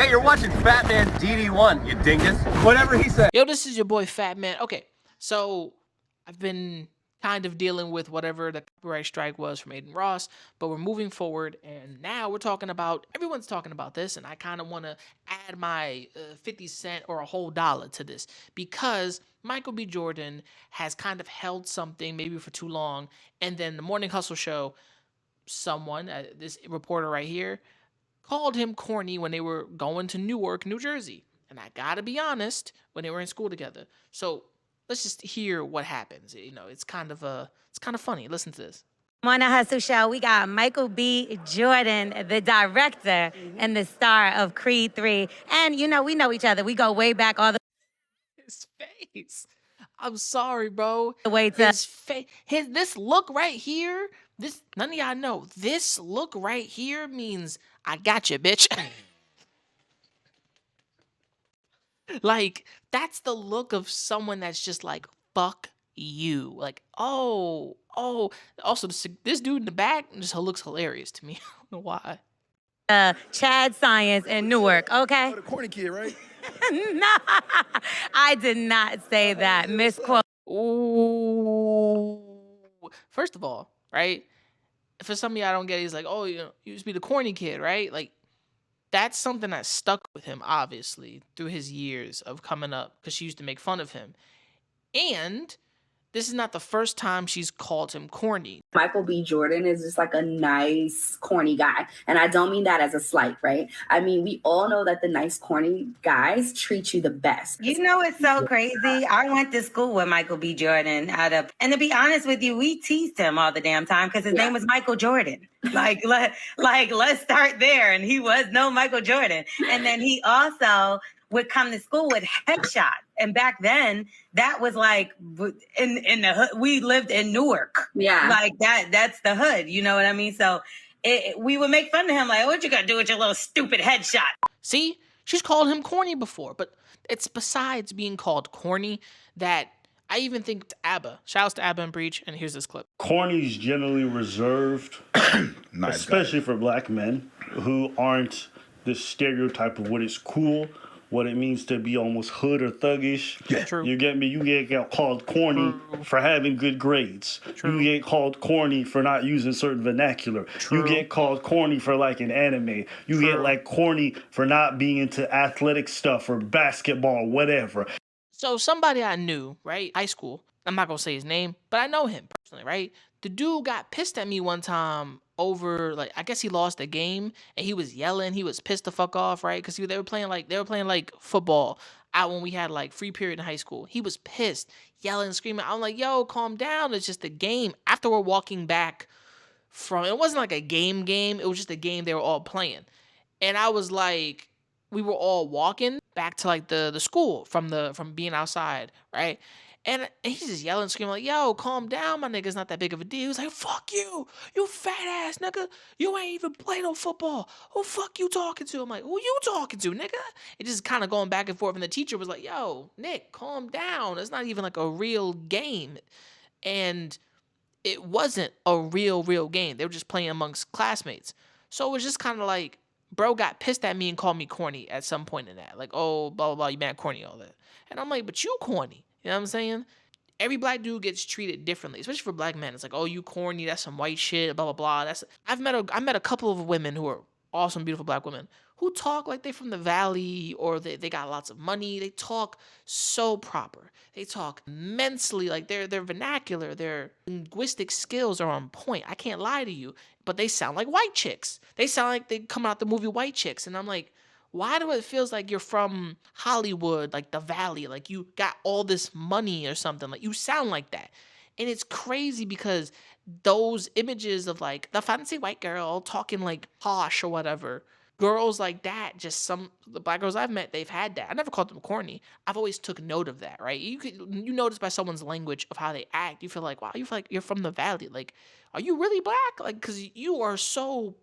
Hey, you're watching Fat Man DD1, you dingus. Whatever he said. Yo, this is your boy Fat Man. Okay, so I've been kind of dealing with whatever the copyright strike was from Aiden Ross, but we're moving forward, and now we're talking about, everyone's talking about this, and I kind of want to add my 50 cent or a whole dollar to this, because Michael B. Jordan has kind of held something maybe for too long, and then the Morning Hustle show, someone, this reporter right here, called him corny when they were going to Newark, New Jersey. And I gotta be honest, when they were in school together. So let's just hear what happens. You know, it's kind of funny. Listen to this. On the Hustle Show, we got Michael B. Jordan, the director and the star of Creed 3. And, you know, we know each other. We go way back all the His face. I'm sorry, bro. way to His face. This look right here. This, none of y'all know. This look right here means I got you, bitch. Like, that's the look of someone that's just like, fuck you. Like, oh. Also, this dude in the back just looks hilarious to me. I don't know why. Chad Science in Newark, okay? The corny kid, right? No, I did not say that. Misquote. Ooh. First of all, right? For some of y'all don't get it, he's like, oh, you know, you used to be the corny kid, right? Like, that's something that stuck with him, obviously, through his years of coming up, because she used to make fun of him. And this is not the first time she's called him corny. Michael B. Jordan is just like a nice, corny guy. And I don't mean that as a slight, right? I mean, we all know that the nice, corny guys treat you the best. You know, it's so crazy. I went to school with Michael B. Jordan and to be honest with you, we teased him all the damn time because his name was Michael Jordan. Let's start there. And he was no Michael Jordan. And then he also would come to school with headshot. And back then, that was like in the hood. We lived in Newark. Yeah. Like that's the hood. You know what I mean? So we would make fun of him. Like, what you got to do with your little stupid headshot? See, she's called him corny before, but it's besides being called corny that I even think to ABBA. Shouts to ABBA and Breach, and here's this clip. Corny is generally reserved, especially for black men who aren't the stereotype of what is cool, what it means to be almost hood or thuggish. Yeah. True. You get me? You get called corny for having good grades. True. You get called corny for not using certain vernacular. True. You get called corny for like an anime. You get like corny for not being into athletic stuff or basketball, whatever. So somebody I knew, right, high school, I'm not going to say his name, but I know him personally, right? The dude got pissed at me one time over, like, I guess he lost a game, and he was yelling. He was pissed the fuck off, right? Because they were playing like football out when we had like free period in high school. He was pissed, yelling, screaming. I'm like, yo, calm down. It's just a game. After we're walking back from, it wasn't like a game. It was just a game they were all playing. And I was like, we were all walking back to like the school from being outside, right? And he's just yelling, screaming like, yo, calm down, my nigga. It's not that big of a deal. He was like, fuck you fat ass nigga. You ain't even play no football. Who fuck you talking to? I'm like, who you talking to, nigga? It just kind of going back and forth. And the teacher was like, yo, Nick, calm down. It's not even like a real game. And it wasn't a real game. They were just playing amongst classmates. So it was just kind of like, bro got pissed at me and called me corny at some point in that. Like, oh, blah, blah, blah, you mad corny, all that. And I'm like, but you corny. You know what I'm saying? Every black dude gets treated differently, especially for black men. It's like, oh, you corny, that's some white shit, blah, blah, blah. I met a couple of women who are awesome, beautiful black women who talk like they from the valley or they got lots of money. They talk so proper. They talk immensely, like their vernacular, their linguistic skills are on point. I can't lie to you, but they sound like white chicks. They sound like they come out the movie White Chicks. And I'm like, why do it feels like you're from Hollywood, like the valley, like you got all this money or something? Like you sound like that. And it's crazy because those images of like the fancy white girl talking like posh or whatever, girls like that, the black girls I've met, they've had that. I never called them corny. I've always took note of that, right? You notice by someone's language of how they act, you feel like, wow, you feel like you're from the valley. Like, are you really black? Like, because you are so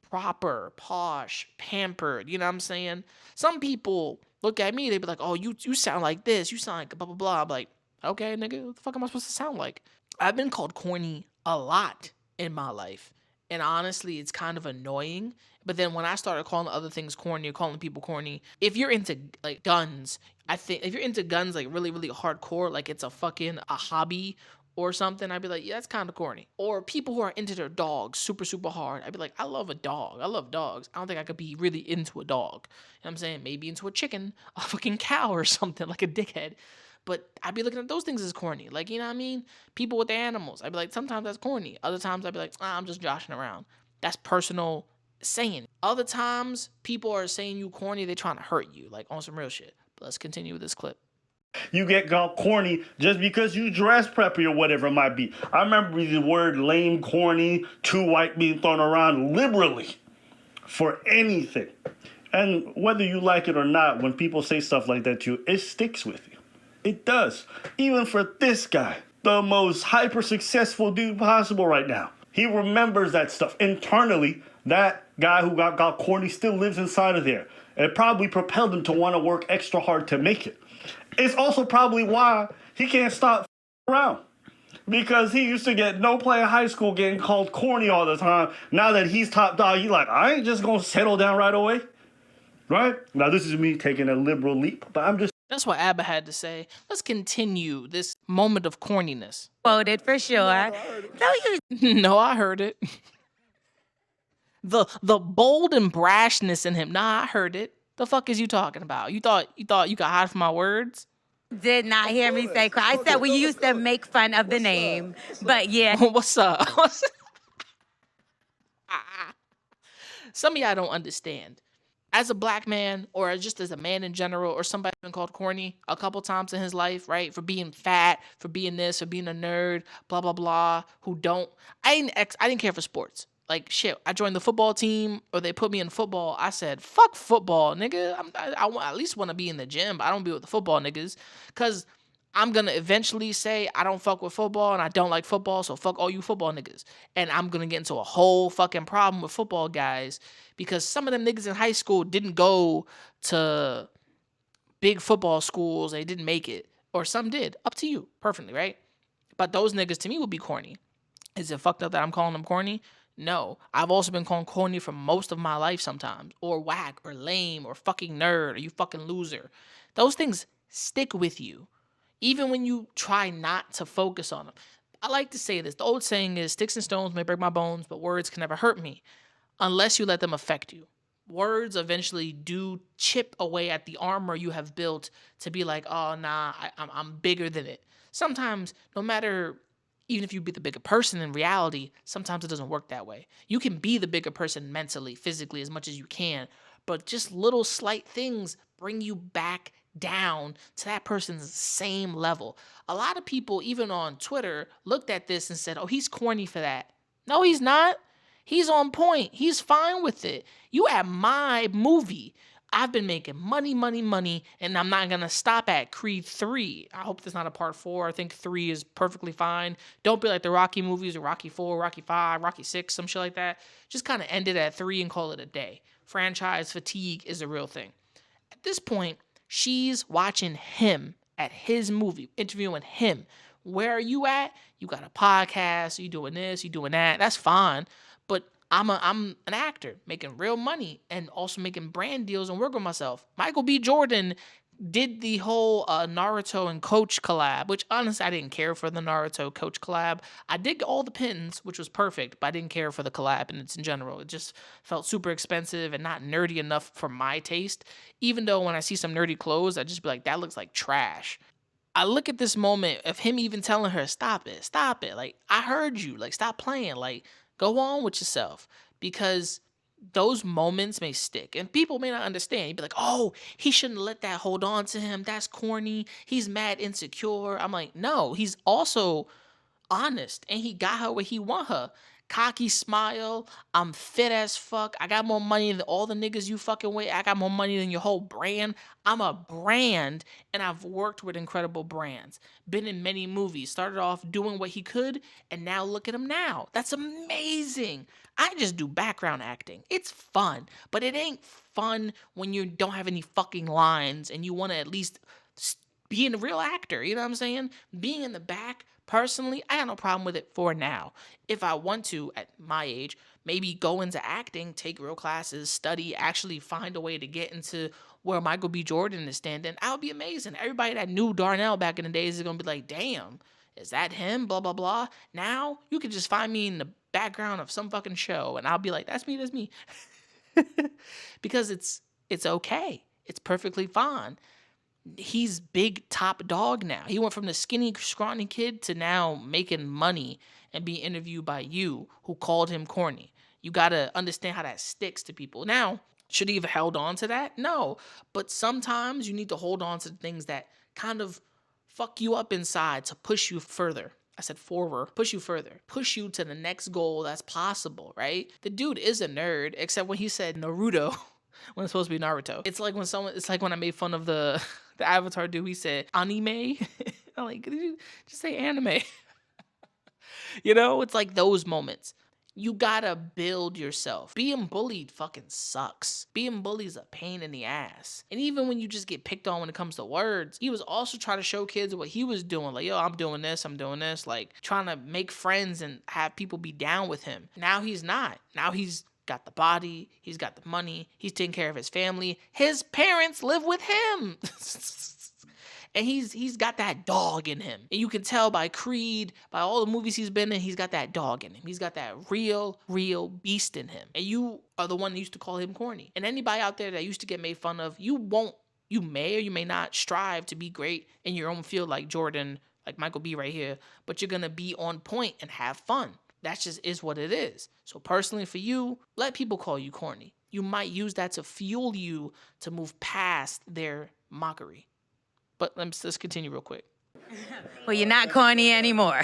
proper, posh, pampered, you know what I'm saying? Some people look at me, they be like, oh, you sound like this, you sound like blah, blah, blah. I'm like, okay, nigga, what the fuck am I supposed to sound like? I've been called corny a lot in my life. And honestly, it's kind of annoying. But then when I started calling other things corny or calling people corny, if you're into like guns, I think if you're into guns like really, really hardcore, like it's a hobby or something, I'd be like, yeah, that's kind of corny. Or people who are into their dogs super, super hard, I'd be like, I love a dog. I love dogs. I don't think I could be really into a dog. You know what I'm saying? Maybe into a chicken, a fucking cow or something, like a dickhead. But I'd be looking at those things as corny. Like, you know what I mean? People with the animals. I'd be like, sometimes that's corny. Other times I'd be like, I'm just joshing around. That's personal saying. Other times people are saying you corny, they trying to hurt you, like on some real shit. But let's continue with this clip. You get called corny just because you dress preppy or whatever it might be. I remember the word lame, corny, too white being thrown around liberally for anything. And whether you like it or not, when people say stuff like that to you, it sticks with you. It does. Even for this guy, the most hyper successful dude possible right now. He remembers that stuff. Internally, that guy who got corny still lives inside of there. It probably propelled him to want to work extra hard to make it. It's also probably why he can't stop around. Because he used to get no play in high school getting called corny all the time. Now that he's top dog, he's like, I ain't just going to settle down right away. Right? Now, this is me taking a liberal leap, but I'm just... That's what Abba had to say. Let's continue this moment of corniness. Quoted for sure. No, you No, I heard it. The bold and brashness in him. Nah, I heard it. The fuck is you talking about? You thought you could hide from my words? did not hear me say I said we used to make fun of the name, but yeah. What's up? Some of y'all don't understand. As a black man, or just as a man in general, or somebody been called corny a couple times in his life, right? For being fat, for being this, for being a nerd, blah blah blah. I didn't care for sports. Like shit, I joined the football team, or they put me in football. I said, "Fuck football, nigga. I at least want to be in the gym, but I don't be with the football niggas, cause I'm gonna eventually say I don't fuck with football and I don't like football, so fuck all you football niggas. And I'm gonna get into a whole fucking problem with football guys because some of them niggas in high school didn't go to big football schools, they didn't make it, or some did. Up to you, perfectly, right? But those niggas to me would be corny. Is it fucked up that I'm calling them corny? No. I've also been called corny for most of my life sometimes, or whack, or lame, or fucking nerd, or you fucking loser. Those things stick with you, even when you try not to focus on them. I like to say this. The old saying is, sticks and stones may break my bones, but words can never hurt me unless you let them affect you. Words eventually do chip away at the armor you have built to be like, oh, nah, I'm bigger than it. Sometimes, no matter, even if you be the bigger person in reality, sometimes it doesn't work that way. You can be the bigger person mentally, physically, as much as you can, but just little slight things bring you back down to that person's same level. A lot of people, even on Twitter, looked at this and said, oh, he's corny for that. No, he's not. He's on point. He's fine with it. You at my movie. I've been making money, and I'm not going to stop at Creed 3. I hope there's not a part 4. I think 3 is perfectly fine. Don't be like the Rocky movies or Rocky 4, Rocky 5, Rocky 6, some shit like that. Just kind of end it at 3 and call it a day. Franchise fatigue is a real thing. At this point, she's watching him at his movie, interviewing him. Where are you at? You got a podcast, you doing this, you doing that. That's fine. But I'm an actor making real money and also making brand deals and working with myself. Michael B. Jordan did the whole Naruto and Coach collab, which honestly I didn't care for the Naruto Coach collab. I did get all the pins, which was perfect, but I didn't care for the collab and it's in general. It just felt super expensive and not nerdy enough for my taste. Even though when I see some nerdy clothes, I just be like, that looks like trash. I look at this moment of him even telling her, stop it. Like, I heard you. Like, stop playing. Like, go on with yourself, because those moments may stick and people may not understand. You'd be like, oh, he shouldn't let that hold on to him. That's corny. He's mad insecure. I'm like, no, he's also honest and he got her where he want her. Cocky smile. I'm fit as fuck. I got more money than all the niggas you fucking with. I got more money than your whole brand. I'm a brand and I've worked with incredible brands. Been in many movies. Started off doing what he could and now look at him now. That's amazing. I just do background acting. It's fun, but it ain't fun when you don't have any fucking lines and you want to at least be a real actor. You know what I'm saying? Being in the back, personally, I got no problem with it for now. If I want to, at my age, maybe go into acting, take real classes, study, actually find a way to get into where Michael B. Jordan is standing. That would be amazing. Everybody that knew Darnell back in the days is going to be like, damn, is that him? Blah, blah, blah. Now you could just find me in the background of some fucking show and I'll be like, that's me. Because it's okay. It's perfectly fine. He's big top dog now. He went from the skinny, scrawny kid to now making money and being interviewed by you, who called him corny. You gotta understand how that sticks to people. Now, should he have held on to that? No. But sometimes you need to hold on to things that kind of fuck you up inside to push you further. I said forward, push you further, push you to the next goal that's possible, right? The dude is a nerd, except when he said Naruto when it's supposed to be Naruto. It's like when I made fun of the Avatar dude, he said anime. I'm like, did you just say anime? It's like those moments. You gotta build yourself. Being bullied fucking sucks. Being bullied is a pain in the ass. And even when you just get picked on when it comes to words, he was also trying to show kids what he was doing. Like, yo, I'm doing this. Like, trying to make friends and have people be down with him. Now he's not. Now he's got the body. He's got the money. He's taking care of his family. His parents live with him. And he's got that dog in him. And you can tell by Creed, by all the movies he's been in, he's got that dog in him. He's got that real beast in him. And you are the one that used to call him corny. And anybody out there that used to get made fun of, you may or you may not strive to be great in your own field like Jordan, like Michael B right here, but you're going to be on point and have fun. That just is what it is. So personally for you, let people call you corny. You might use that to fuel you to move past their mockery. But let's continue real quick. Well, you're not corny anymore.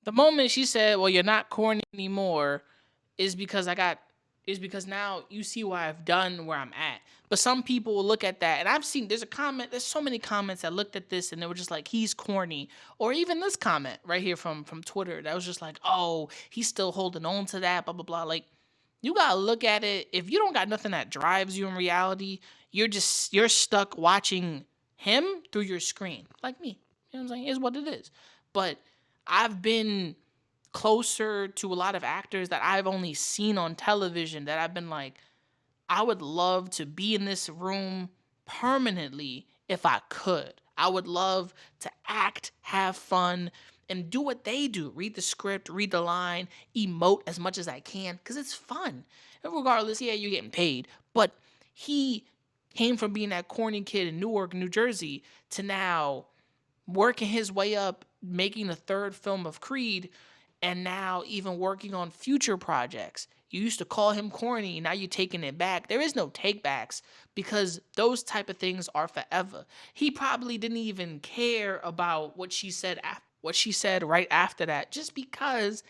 The moment she said, well, you're not corny anymore, is because now you see what I've done, where I'm at. But some people will look at that, and I've seen, there's so many comments that looked at this and they were just like, he's corny. Or even this comment right here from Twitter that was just like, oh, he's still holding on to that, blah, blah, blah. Like, you gotta look at it. If you don't got nothing that drives you in reality, you're stuck watching him through your screen, like me. You know what I'm saying? Is what it is. But I've been closer to a lot of actors that I've only seen on television that I've been like, I would love to be in this room permanently if I could. I would love to act, have fun, and do what they do. Read the script, read the line, emote as much as I can, because it's fun. And regardless, yeah, you're getting paid. But he came from being that corny kid in Newark, New Jersey, to now working his way up, making the third film of Creed, and now even working on future projects. You used to call him corny, now you're taking it back. There is no takebacks because those type of things are forever. He probably didn't even care about what she said right after that, just because,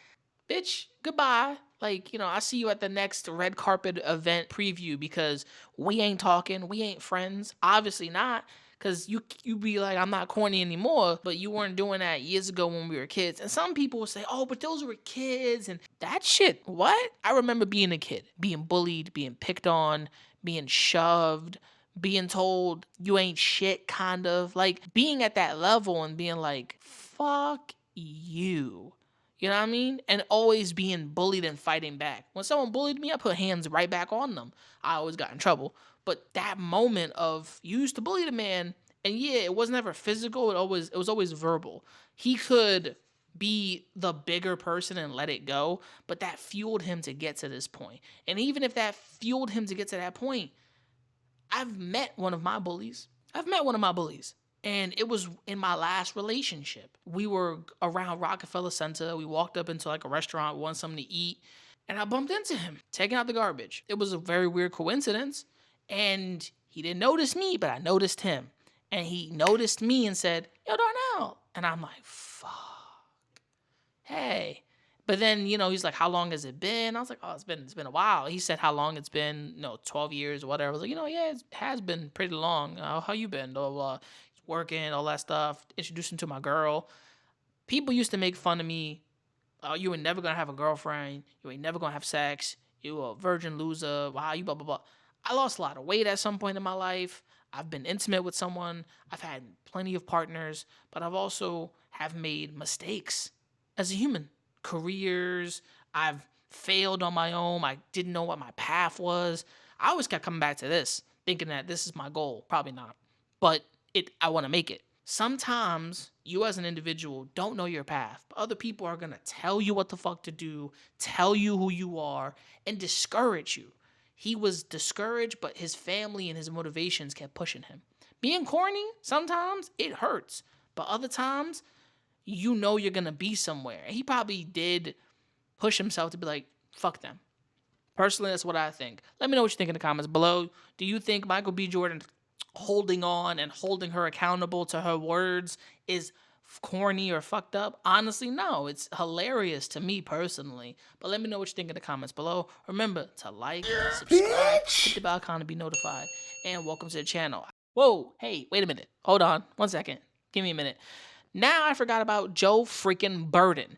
bitch, goodbye. Like, I see you at the next red carpet event preview because we ain't talking, we ain't friends. Obviously not, because you be like, I'm not corny anymore, but you weren't doing that years ago when we were kids. And some people will say, oh, but those were kids. And that shit, what? I remember being a kid, being bullied, being picked on, being shoved, being told you ain't shit, kind of. Like, being at that level and being like, fuck you. You know what I mean? And always being bullied and fighting back. When someone bullied me, I put hands right back on them. I always got in trouble. But that moment of, you used to bully the man, and yeah, it was never physical. It was always verbal. He could be the bigger person and let it go, but that fueled him to get to this point. And even if that fueled him to get to that point, I've met one of my bullies. And it was in my last relationship. We were around Rockefeller Center. We walked up into like a restaurant, wanted something to eat, and I bumped into him, taking out the garbage. It was a very weird coincidence, and he didn't notice me, but I noticed him. And he noticed me and said, yo, Darnell. And I'm like, fuck. Hey. But then, he's like, how long has it been? I was like, oh, it's been a while. He said how long it's been, 12 years or whatever. I was like, yeah, it has been pretty long. How you been? Blah, blah, blah. Working, all that stuff, introduced him to my girl. People used to make fun of me. Oh, you ain't never gonna have a girlfriend. You ain't never gonna have sex. You a virgin loser. Wow, you blah, blah, blah. I lost a lot of weight at some point in my life. I've been intimate with someone. I've had plenty of partners, but I've also have made mistakes as a human. Careers. I've failed on my own. I didn't know what my path was. I always kept coming back to this, thinking that this is my goal. Probably not, but I want to make it. Sometimes you as an individual don't know your path, but other people are going to tell you what the fuck to do, tell you who you are, and discourage you. He was discouraged, but his family and his motivations kept pushing him. Being corny, sometimes it hurts, but other times you know you're going to be somewhere. And he probably did push himself to be like, fuck them. Personally, that's what I think. Let me know what you think in the comments below. Do you think Michael B. Jordan holding on and holding her accountable to her words is corny or fucked up? Honestly, no. It's hilarious to me personally. But let me know what you think in the comments below. Remember to like, subscribe, hit the bell icon to be notified, and welcome to the channel. Whoa, hey, wait a minute. Hold on. 1 second. Give me a minute. Now I forgot about Joe freaking Burden.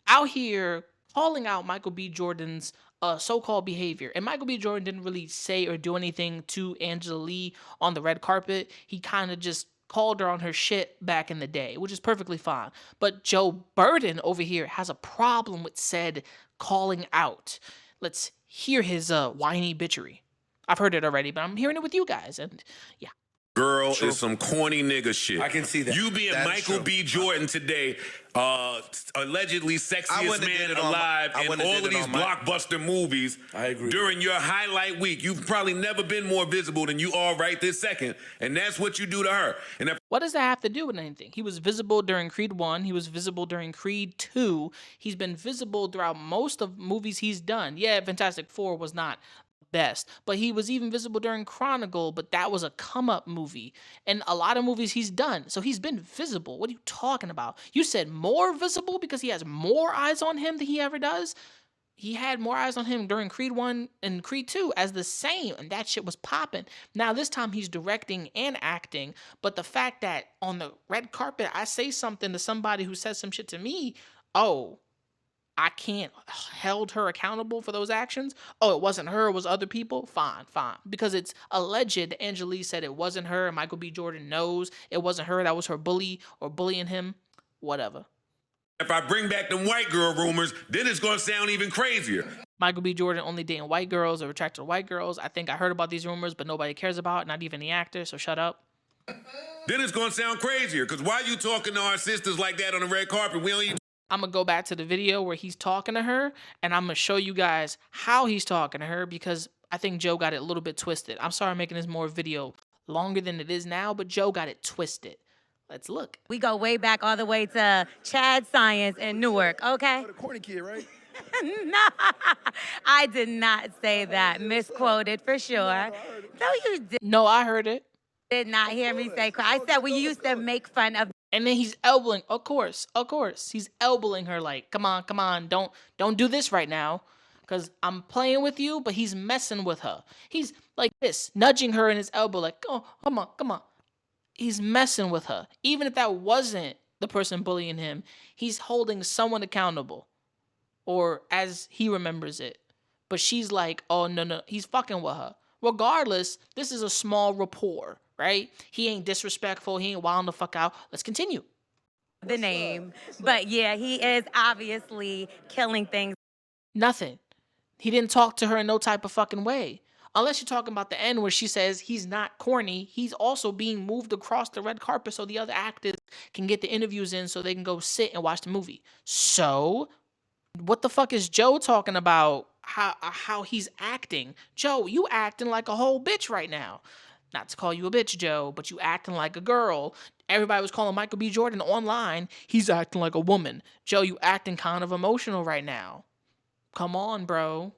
Out here calling out Michael B. Jordan's so-called behavior. And Michael B. Jordan didn't really say or do anything to Angela Lee on the red carpet. He kind of just called her on her shit back in the day, which is perfectly fine. But Joe Burden over here has a problem with said calling out. Let's hear his whiny bitchery. I've heard it already, but I'm hearing it with you guys. And yeah. Girl is some corny nigga shit. I can see that. You being Michael B. Jordan today, allegedly sexiest man alive in all of these blockbuster movies. I agree. During your highlight week, you've probably never been more visible than you are right this second, and that's what you do to her. And what does that have to do with anything? He was visible during Creed 1. He was visible during Creed 2. He's been visible throughout most of movies he's done. Yeah, Fantastic Four was not best, but he was even visible during Chronicle, but that was a come-up movie, and a lot of movies he's done, so he's been visible. What are you talking about? You said more visible because he has more eyes on him than he ever does? He had more eyes on him during Creed 1 and Creed 2 as the same, and that shit was popping. Now this time he's directing and acting, but the fact that on the red carpet I say something to somebody who says some shit to me, oh, I can't held her accountable for those actions. Oh, it wasn't her, it was other people. Fine. Because it's alleged Angela Lee said it wasn't her, and Michael B. Jordan knows it wasn't her, that was her bully or bullying him. Whatever. if I bring back them white girl rumors, then it's gonna sound even crazier. Michael B. Jordan only dating white girls or attracted to white girls. I think I heard about these rumors, but nobody cares about it, not even the actor, so shut up. Then it's gonna sound crazier, because why you talking to our sisters like that on the red carpet? We only I'm going to go back to the video where he's talking to her, and I'm going to show you guys how he's talking to her, because I think Joe got it a little bit twisted. I'm sorry I'm making this more video longer than it is now, but Joe got it twisted. Let's look. We go way back all the way to Chad Science in Newark, okay? The corny kid, right? No, I did not say that. Misquoted for sure. No, you No, I heard it. did not hear me say. I said we used to make fun of. And then he's elbowing, of course. He's elbowing her like, come on, don't do this right now. Because I'm playing with you, but he's messing with her. He's like this, nudging her in his elbow like, oh, come on. He's messing with her. Even if that wasn't the person bullying him, he's holding someone accountable. Or as he remembers it. But she's like, oh, no, he's fucking with her. Regardless, this is a small rapport, right? He ain't disrespectful. He ain't wilding the fuck out. Let's continue. The name. But yeah, he is obviously killing things. Nothing. He didn't talk to her in no type of fucking way. Unless you're talking about the end where she says he's not corny. He's also being moved across the red carpet so the other actors can get the interviews in so they can go sit and watch the movie. So, what the fuck is Joe talking about? How he's acting? Joe, you acting like a whole bitch right now. Not to call you a bitch, Joe, but you acting like a girl. Everybody was calling Michael B. Jordan online. He's acting like a woman. Joe, you acting kind of emotional right now. Come on, bro.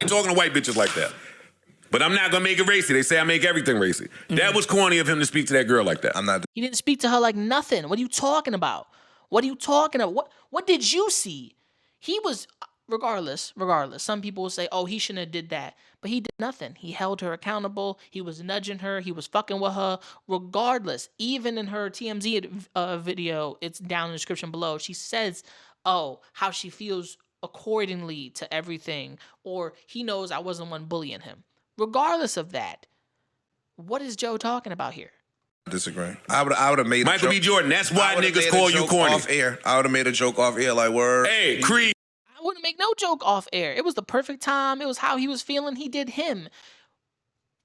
ain't talking to white bitches like that. But I'm not gonna make it racy. They say I make everything racy. That was corny of him to speak to that girl like that. I'm not. He didn't speak to her like nothing. What are you talking about? What did you see? He was, regardless, some people will say, oh, he shouldn't have did that. But he did nothing. He held her accountable. He was nudging her. He was fucking with her. Regardless, even in her TMZ video, it's down in the description below, she says, oh, how she feels accordingly to everything. Or he knows I wasn't one bullying him. Regardless of that, what is Joe talking about here? Disagree. I would have made Michael B. Jordan, that's why niggas call you corny. Off air. I would have made a joke off air like, word. Hey, Creed. I wouldn't make no joke off air. It was the perfect time. It was how he was feeling. He did him.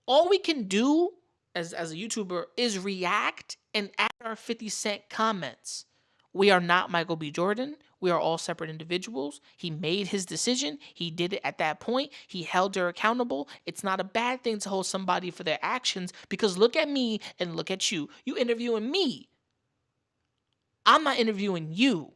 All we can do as a YouTuber is react and add our 50 Cent comments. We are not Michael B. Jordan. We are all separate individuals. He made his decision. He did it at that point. He held her accountable. It's not a bad thing to hold somebody for their actions, because look at me and look at you. You interviewing me. I'm not interviewing you.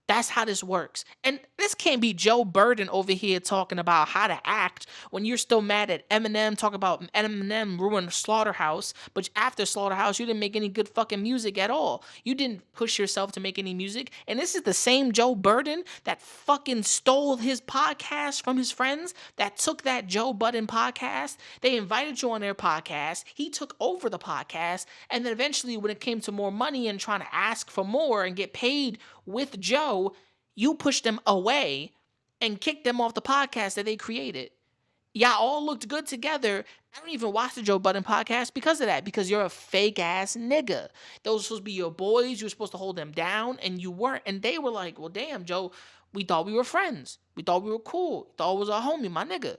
That's how this works. And this can't be Joe Budden over here talking about how to act when you're still mad at Eminem, talking about Eminem ruined Slaughterhouse, but after Slaughterhouse, you didn't make any good fucking music at all. You didn't push yourself to make any music. And this is the same Joe Budden that fucking stole his podcast from his friends, that took that Joe Budden podcast. They invited you on their podcast. He took over the podcast. And then eventually, when it came to more money and trying to ask for more and get paid with Joe, you pushed them away and kicked them off the podcast that they created. Y'all all looked good together. I don't even watch the Joe Budden podcast because of that, because you're a fake ass nigga. Those were supposed to be your boys. You were supposed to hold them down, and you weren't. And they were like, well, damn, Joe, we thought we were friends. We thought we were cool. Thought it was our homie, my nigga.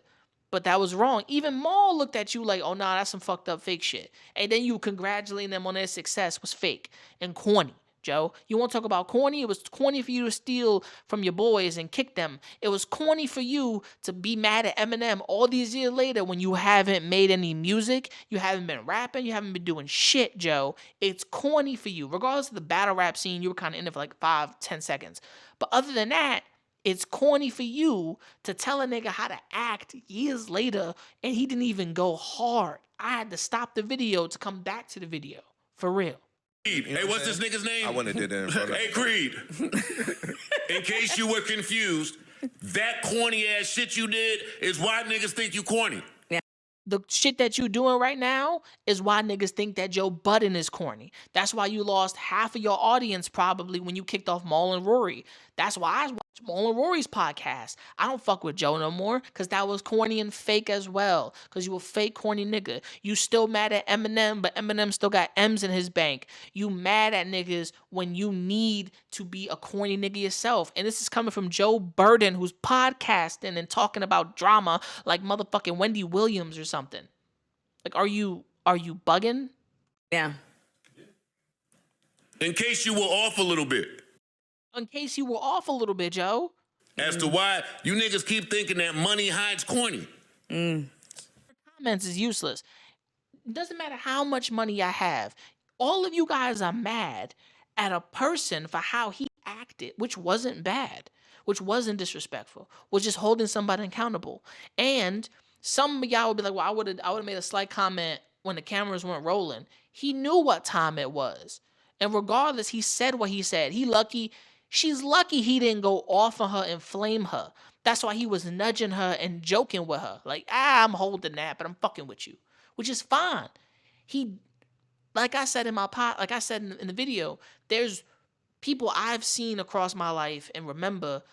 But that was wrong. Even Maul looked at you like, oh, nah, that's some fucked up fake shit. And then you congratulating them on their success was fake and corny. Joe, you want to talk about corny? It was corny for you to steal from your boys and kick them. It was corny for you to be mad at Eminem all these years later when you haven't made any music, you haven't been rapping, you haven't been doing shit, Joe. It's corny for you. Regardless of the battle rap scene, you were kind of in it for like 5-10 seconds. But other than that, it's corny for you to tell a nigga how to act years later, and he didn't even go hard. I had to stop the video to come back to the video. For real. Hey, what's this nigga's name? I wouldn't have did that in front of Hey, Creed. In case you were confused, that corny ass shit you did is why niggas think you corny. The shit that you doing right now is why niggas think that Joe Budden is corny. That's why you lost half of your audience probably when you kicked off Maul and Rory. That's why I watch Maul and Rory's podcast. I don't fuck with Joe no more because that was corny and fake as well, because you a fake corny nigga. You still mad at Eminem, but Eminem still got M's in his bank. You mad at niggas when you need to be a corny nigga yourself. And this is coming from Joe Budden, who's podcasting and talking about drama like motherfucking Wendy Williams or something. Like, are you bugging? Yeah. In case you were off a little bit. In case you were off a little bit, Joe. As to why you niggas keep thinking that money hides corny. Comments is useless. It doesn't matter how much money I have. All of you guys are mad at a person for how he acted, which wasn't bad, which wasn't disrespectful, was just holding somebody accountable. And some of y'all would be like, well, I would have made a slight comment when the cameras weren't rolling. He knew what time it was. And regardless, he said what he said. She's lucky he didn't go off on her and flame her. That's why he was nudging her and joking with her. Like, I'm holding that, but I'm fucking with you. Which is fine. Like I said in the video, there's people I've seen across my life and remember,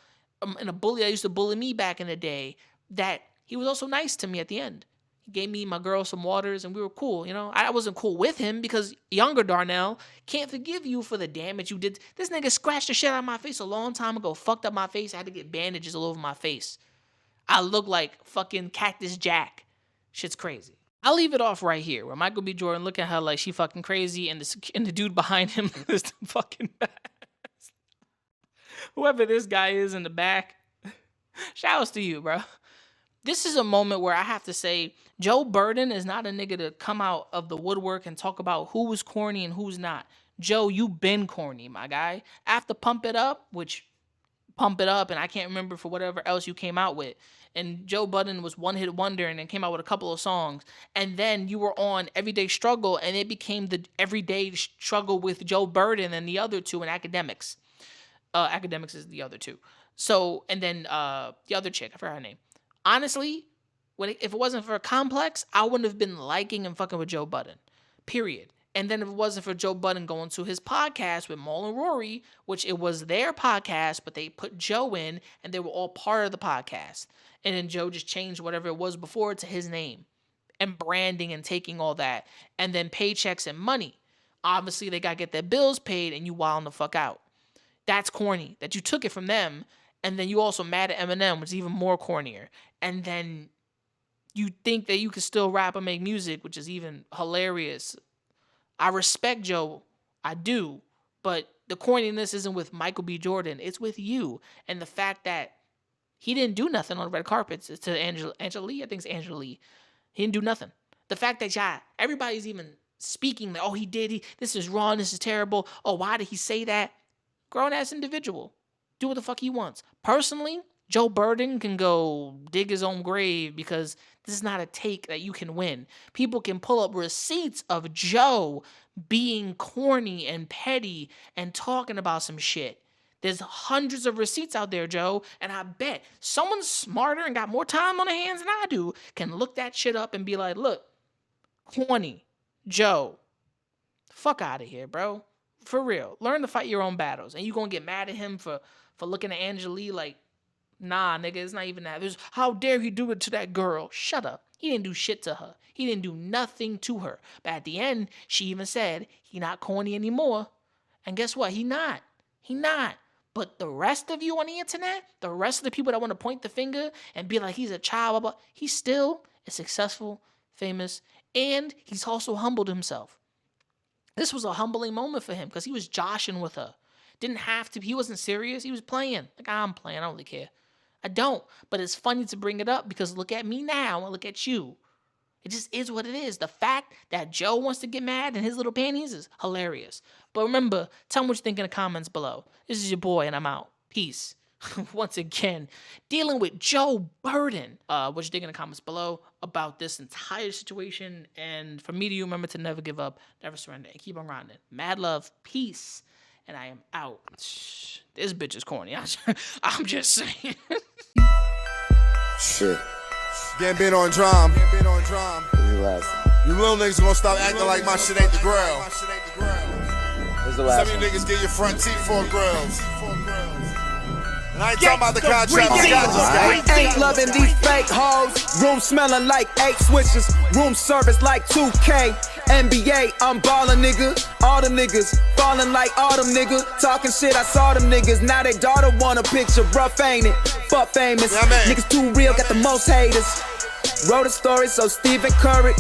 and a bully that used to bully me back in the day, that he was also nice to me at the end. He gave me my girl some waters and we were cool, you know? I wasn't cool with him because younger Darnell can't forgive you for the damage you did. This nigga scratched the shit out of my face a long time ago, fucked up my face. I had to get bandages all over my face. I look like fucking Cactus Jack. Shit's crazy. I'll leave it off right here where Michael B. Jordan look at her like she fucking crazy and the dude behind him is the fucking best. Whoever this guy is in the back, shouts to you, bro. This is a moment where I have to say Joe Budden is not a nigga to come out of the woodwork and talk about who was corny and who's not. Joe, you been corny, my guy. After Pump It Up, and I can't remember for whatever else you came out with. And Joe Budden was one hit wonder and then came out with a couple of songs. And then you were on Everyday Struggle and it became the Everyday Struggle with Joe Budden and the other two in Academics. Academics is the other two. So, and then the other chick, I forgot her name. Honestly, if it wasn't for Complex, I wouldn't have been liking and fucking with Joe Budden. Period. And then if it wasn't for Joe Budden going to his podcast with Maul and Rory, which it was their podcast, but they put Joe in and they were all part of the podcast. And then Joe just changed whatever it was before to his name and branding and taking all that. And then paychecks and money. Obviously, they got to get their bills paid and you wilding the fuck out. That's corny that you took it from them And then you also mad at Eminem, which is even more cornier. And then you think that you can still rap and make music, which is even hilarious. I respect Joe. I do. But the corniness isn't with Michael B. Jordan. It's with you. And the fact that he didn't do nothing on the red carpets. It's to Angela Lee. I think it's Angela Lee. He didn't do nothing. The fact that everybody's even speaking that, oh, he did. This is wrong. This is terrible. Oh, why did he say that? Grown-ass individual. Do what the fuck he wants. Personally, Joe Budden can go dig his own grave because this is not a take that you can win. People can pull up receipts of Joe being corny and petty and talking about some shit. There's hundreds of receipts out there, Joe, and I bet someone smarter and got more time on their hands than I do can look that shit up and be like, look, corny, Joe, fuck out of here, bro. For real. Learn to fight your own battles. And you gonna get mad at him for looking at Angela Lee like, nah, nigga, it's not even that. There's, how dare he do it to that girl? Shut up. He didn't do shit to her. He didn't do nothing to her. But at the end, she even said, he not corny anymore. And guess what? He not. He not. But the rest of you on the internet, the rest of the people that want to point the finger and be like, he's a child, blah, blah, he still is successful, famous, and he's also humbled himself. This was a humbling moment for him because he was joshing with her. Didn't have to. He wasn't serious. He was playing. Like, I'm playing. I don't really care. I don't. But it's funny to bring it up because look at me now and look at you. It just is what it is. The fact that Joe wants to get mad in his little panties is hilarious. But remember, tell me what you think in the comments below. This is your boy, and I'm out. Peace. Once again, dealing with Joe Budden. What you think in the comments below about this entire situation. And for me to you, remember to never give up, never surrender, and keep on grinding. Mad love, peace, and I am out. This bitch is corny. I'm just saying. Shit. Been on drum. You little niggas gonna stop acting like my shit ain't the grill. Some of you niggas get your front teeth for grills. And I ain't talking about the contract. I ain't loving these fake hoes. Room smelling like 8 switches. Room service like 2K. NBA, I'm ballin', nigga. All them niggas fallin' like autumn, nigga. Talking shit, I saw them niggas. Now they daughter want a picture. Rough, ain't it? Fuck famous. Yeah, niggas too real, got the most haters. Wrote a story so Stephen Curry.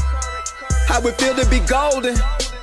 How it feel to be golden.